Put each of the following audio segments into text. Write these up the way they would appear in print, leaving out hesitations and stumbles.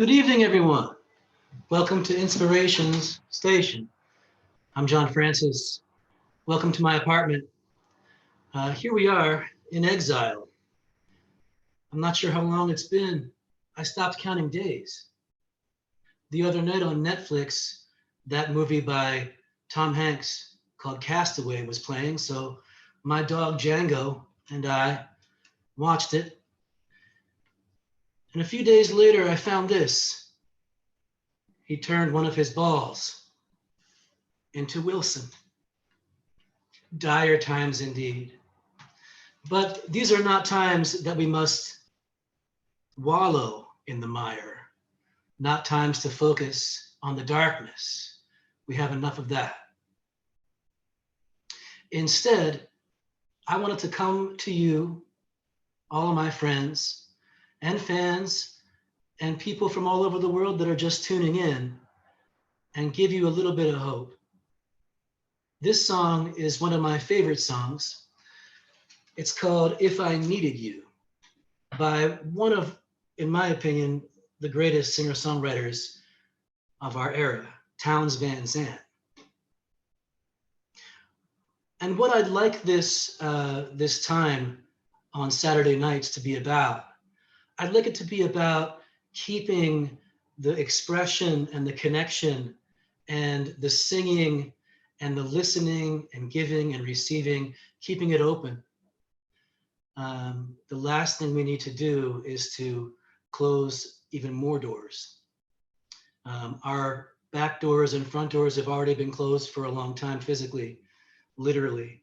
Good evening, everyone. Welcome to Inspirations Station. I'm John Francis. Welcome to my apartment. Here we are in exile. I'm not sure how long it's been. I stopped counting days. The other night on Netflix, that movie by Tom Hanks called Castaway was playing, so my dog Django and I watched it. And a few days later, I found this. He turned one of his balls into Wilson. Dire times indeed. But these are not times that we must wallow in the mire, not times to focus on the darkness. We have enough of that. Instead, I wanted to come to you, all of my friends and fans and people from all over the world that are just tuning in, and give you a little bit of hope. This song is one of my favorite songs. It's called If I Needed You by one of, in my opinion, the greatest singer-songwriters of our era, Townes Van Zandt. And what I'd like this time on Saturday nights to be about, I'd like it to be about keeping the expression and the connection and the singing and the listening and giving and receiving, keeping it open. The last thing we need to do is to close even more doors. Our back doors and front doors have already been closed for a long time physically, literally.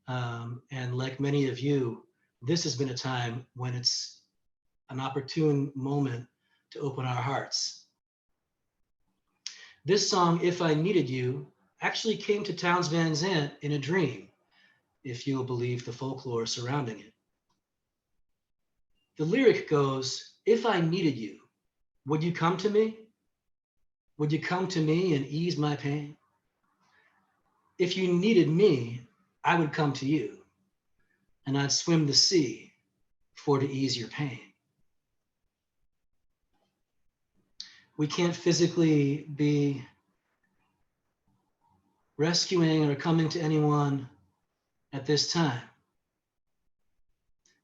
And like many of you, this has been a time when it's an opportune moment to open our hearts. This song, If I Needed You, actually came to Townes Van Zandt in a dream, if you'll believe the folklore surrounding it. The lyric goes, if I needed you, would you come to me? Would you come to me and ease my pain? If you needed me, I would come to you, and I'd swim the sea for to ease your pain. We can't physically be rescuing or coming to anyone at this time,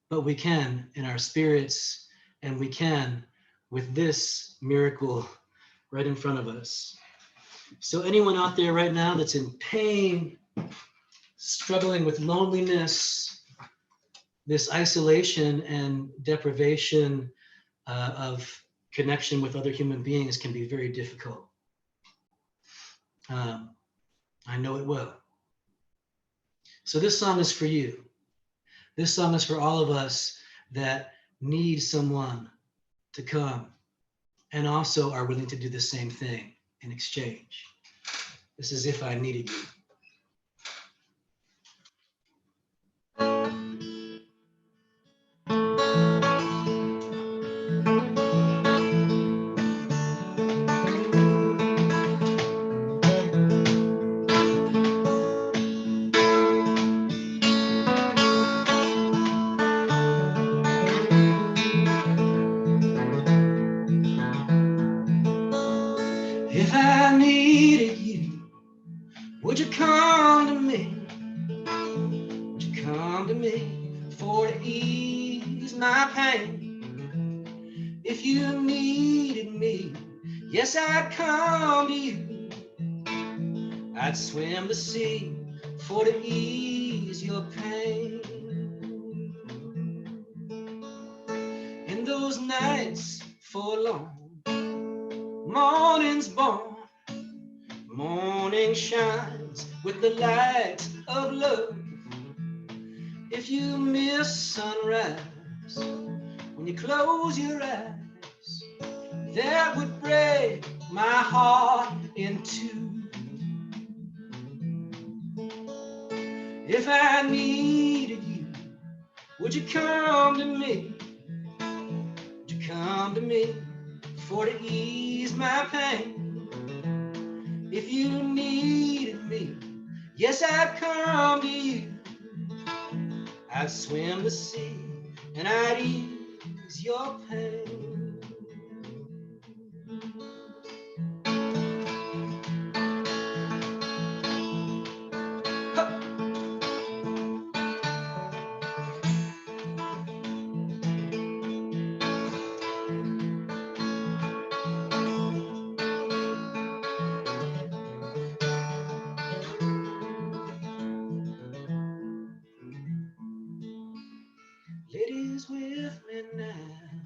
but we can in our spirits, and we can with this miracle right in front of us. So anyone out there right now that's in pain, struggling with loneliness, this isolation and deprivation of connection with other human beings can be very difficult. I know it will. So this song is for you. This song is for all of us that need someone to come and also are willing to do the same thing in exchange. This is If I Needed You. If I needed you, would you come to me? Would you come to me for to ease my pain? If you needed me, yes, I'd come to you. I'd swim the sea for to ease your pain. In those nights forlorn, morning's born, morning shines with the light of love. If you miss sunrise when you close your eyes, that would break my heart in two. If I needed you, would you come to me? Would you come to me for to ease my pain? If you needed me, yes, I'd come to you. I'd swim the sea and I'd ease your pain.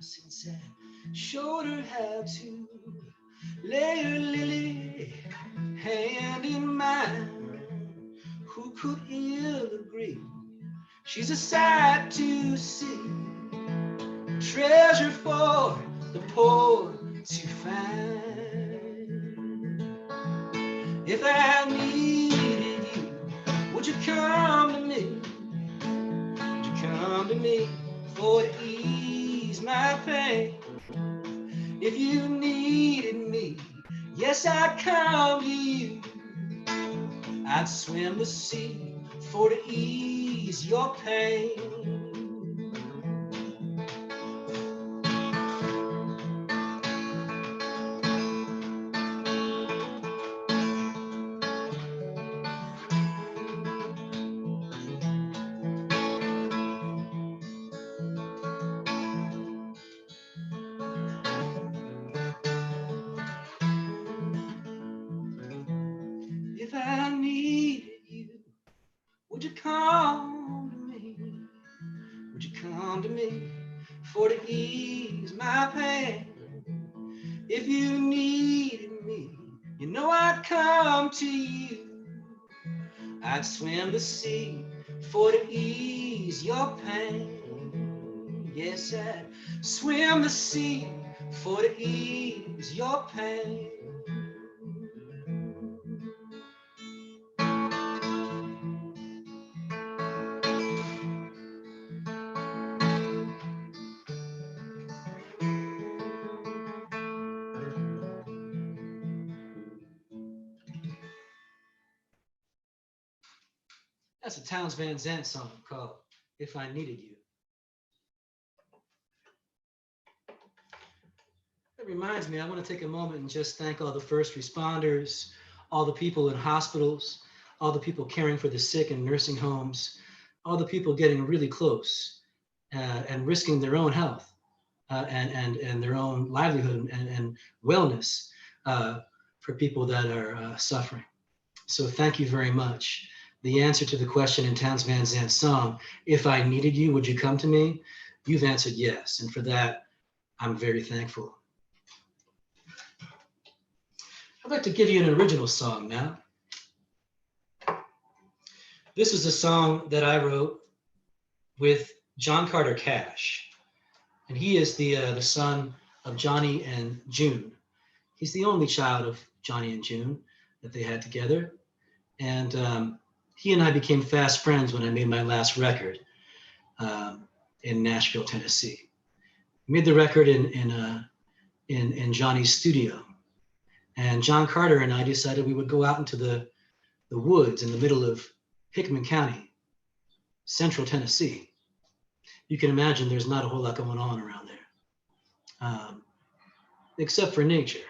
us and said, showed her how to lay her lily hand in mine. Who could ill agree? She's a sight to see, treasure for the poor to find. If I needed you, would you come to me? Would you come to me for to ease my pain? If you needed me, yes, I'd come to you. I'd swim the sea for to ease your pain. If I needed you, would you come to me? Would you come to me for to ease my pain? If you needed me, you know I'd come to you. I'd swim the sea for to ease your pain. Yes, I'd swim the sea for to ease your pain. That's a Townes Van Zandt song called If I Needed You. That reminds me, I want to take a moment and just thank all the first responders, all the people in hospitals, all the people caring for the sick in nursing homes, all the people getting really close and risking their own health and their own livelihood and wellness for people that are suffering. So thank you very much. The answer to the question in Townes Van Zandt's song, if I needed you, would you come to me? You've answered yes. And for that, I'm very thankful. I'd like to give you an original song now. This is a song that I wrote with John Carter Cash. And he is the son of Johnny and June. He's the only child of Johnny and June that they had together. And he and I became fast friends when I made my last record in Nashville, Tennessee. I made the record in Johnny's studio. And John Carter and I decided we would go out into the woods in the middle of Hickman County, central Tennessee. You can imagine there's not a whole lot going on around there, except for nature,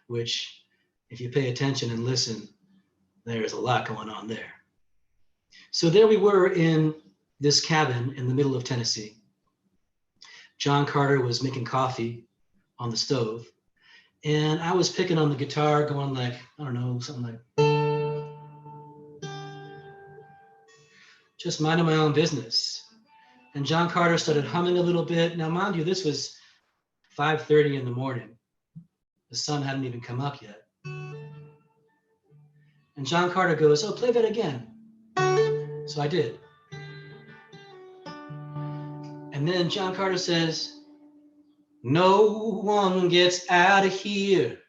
which if you pay attention and listen, there's a lot going on there. So there we were in this cabin in the middle of Tennessee. John Carter was making coffee on the stove, and I was picking on the guitar, going like, I don't know, something like, just minding my own business. And John Carter started humming a little bit. Now, mind you, this was 5:30 in the morning. The sun hadn't even come up yet. And John Carter goes, oh, play that again. So I did. And then John Carter says, no one gets out of here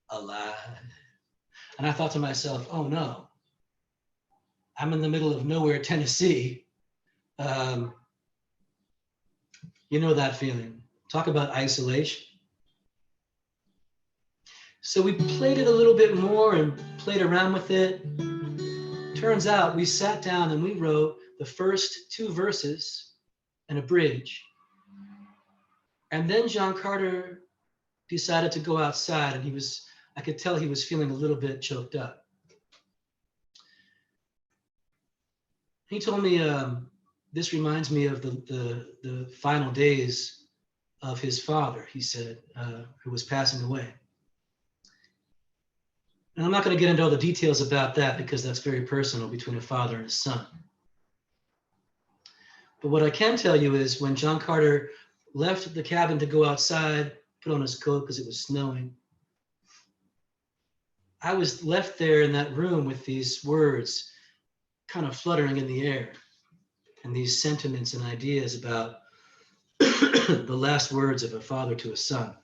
alive. And I thought to myself, oh no, I'm in the middle of nowhere, Tennessee. You know that feeling. Talk about isolation. So we played it a little bit more and played around with it. Turns out we sat down and we wrote the first 2 verses and a bridge. And then John Carter decided to go outside, and I could tell he was feeling a little bit choked up. He told me, this reminds me of the final days of his father, he said, who was passing away. And I'm not going to get into all the details about that because that's very personal between a father and a son. But what I can tell you is when John Carter left the cabin to go outside, put on his coat because it was snowing. I was left there in that room with these words kind of fluttering in the air and these sentiments and ideas about the last words of a father to a son.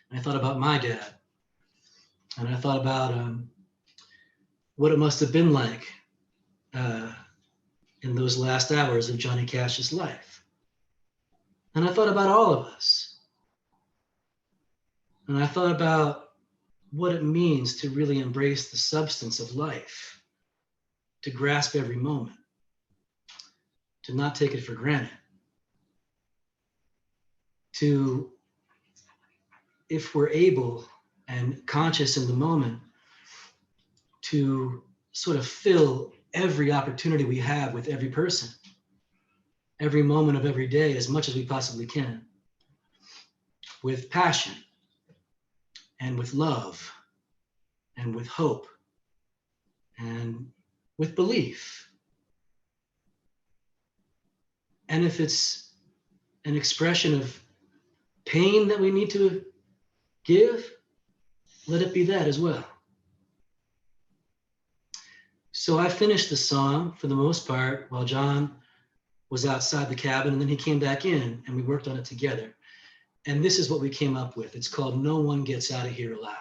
And I thought about my dad, and I thought about what it must have been like in those last hours of Johnny Cash's life. And I thought about all of us. And I thought about what it means to really embrace the substance of life, to grasp every moment, to not take it for granted, to, if we're able and conscious in the moment, to sort of fill every opportunity we have with every person, every moment of every day as much as we possibly can, with passion and with love and with hope and with belief. And if it's an expression of pain that we need to give, let it be that as well. So I finished the song for the most part while John was outside the cabin, and then he came back in and we worked on it together. And this is what we came up with. It's called No One Gets Out of Here Alive.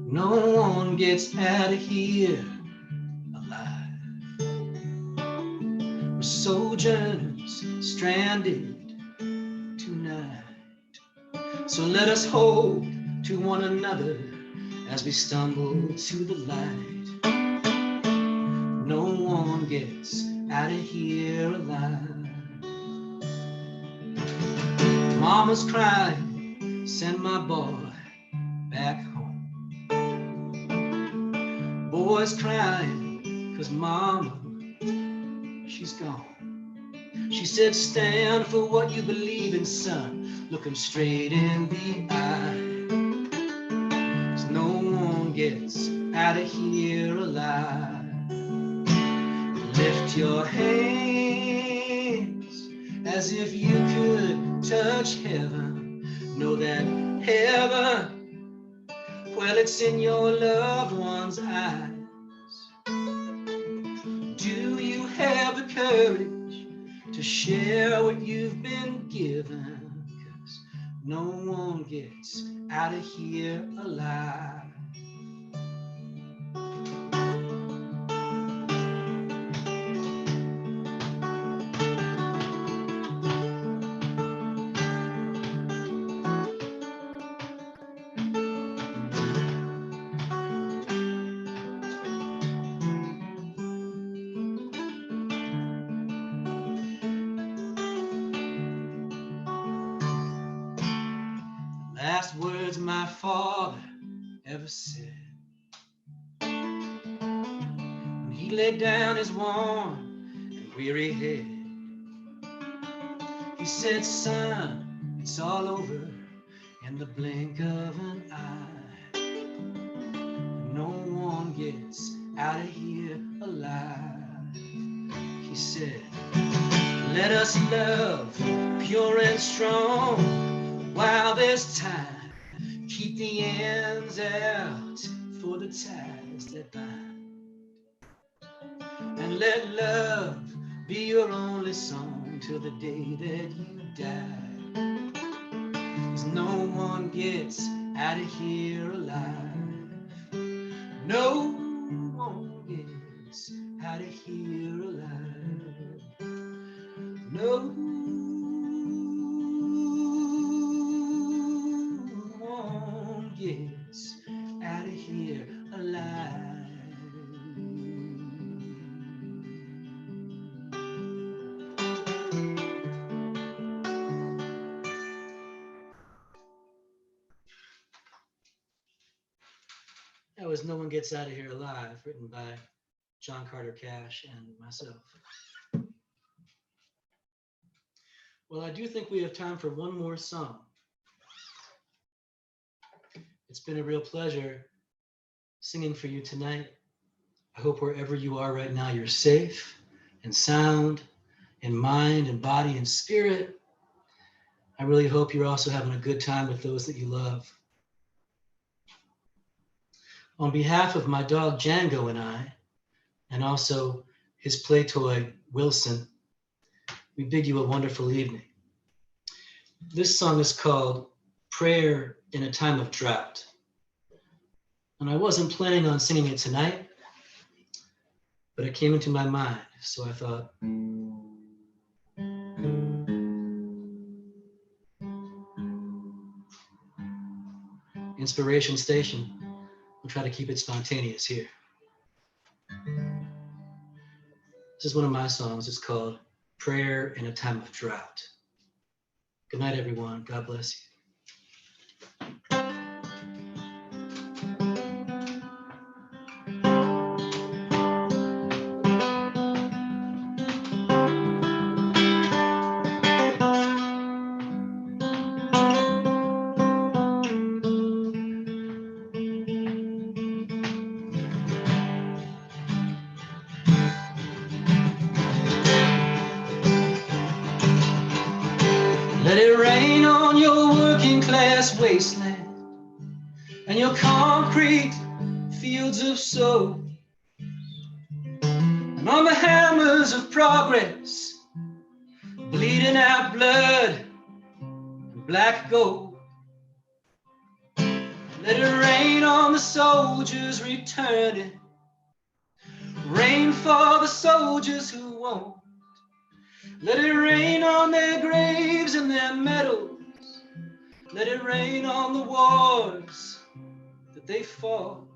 No one gets out of here alive. We're sojourners stranded tonight. So let us hold to one another as we stumble to the light. No one gets out of here alive. Mama's crying, send my boy back home. Boy's crying, 'cause mama, she's gone. She said, stand for what you believe in, son. Look him straight in the eye. 'Cause no one gets out of here alive. Lift your hands as if you could touch heaven. Know that heaven, well, it's in your loved one's eyes. Do you have the courage to share what you've been given? 'Cause no one gets out of here alive. Last words my father ever said when he laid down his worn and weary head. He said, son, it's all over in the blink of an eye. No one gets out of here alive. He said, let us love pure and strong while there's time. Keep the ends out for the ties that bind. And let love be your only song till the day that you die. 'Cause no one gets out of here alive. No one gets out of here alive. No one gets out of here alive. No One Gets Out of Here Alive, written by John Carter Cash and myself. Well, I do think we have time for one more song. It's been a real pleasure singing for you tonight. I hope wherever you are right now, you're safe and sound in mind and body and spirit. I really hope you're also having a good time with those that you love. On behalf of my dog Django and I, and also his play toy Wilson, we bid you a wonderful evening. This song is called Prayer in a Time of Drought. And I wasn't planning on singing it tonight, but it came into my mind, so I thought, Inspiration Station, we'll try to keep it spontaneous here. This is one of my songs. It's called Prayer in a Time of Drought. Good night, everyone. God bless you. Let it rain on your working class wasteland and your concrete fields of soul, and on the hammers of progress, bleeding out blood and black gold. Let it rain on the soldiers returning, rain for the soldiers who won't. Let it rain on their graves and their medals. Let it rain on the wars that they fought.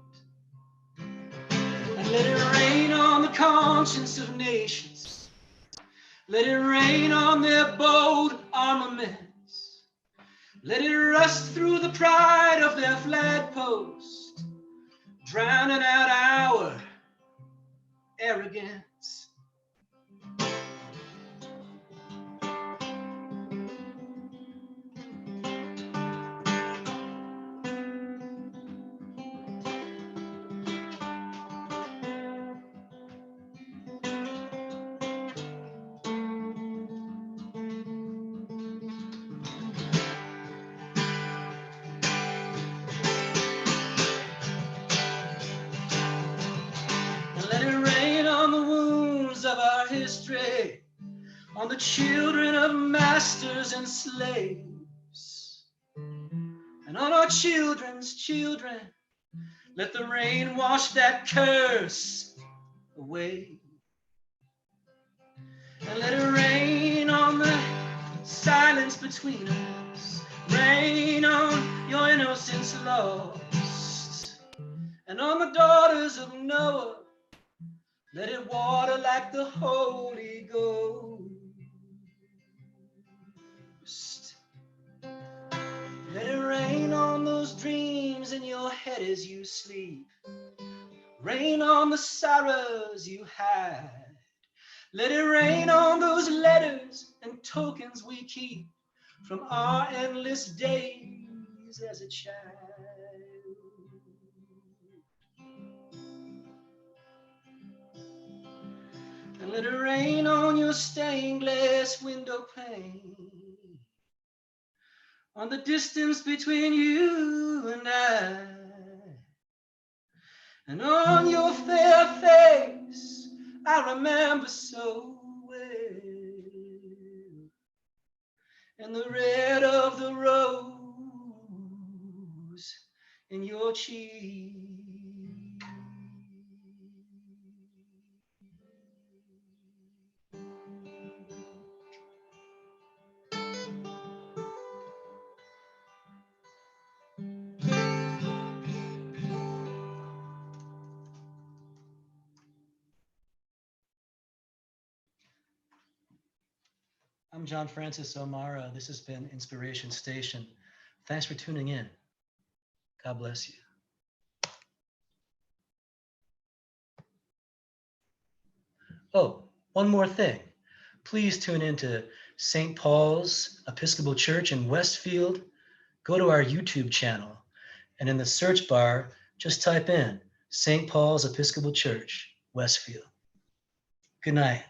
And let it rain on the conscience of nations. Let it rain on their bold armaments. Let it rust through the pride of their flag post, drowning out our arrogance. History, on the children of masters and slaves, and on our children's children. Let the rain wash that curse away, and let it rain on the silence between us, rain on your innocence lost, and on the daughters of Noah. Let it water like the Holy Ghost. Let it rain on those dreams in your head as you sleep. Rain on the sorrows you had. Let it rain on those letters and tokens we keep from our endless days as a child. And let it rain on your stained glass window pane, on the distance between you and I, and on your fair face I remember so well, and the red of the rose in your cheek. I'm John Francis O'Mara. This has been Inspiration Station. Thanks for tuning in. God bless you. Oh, one more thing. Please tune into St. Paul's Episcopal Church in Westfield. Go to our YouTube channel, and in the search bar, just type in St. Paul's Episcopal Church, Westfield. Good night.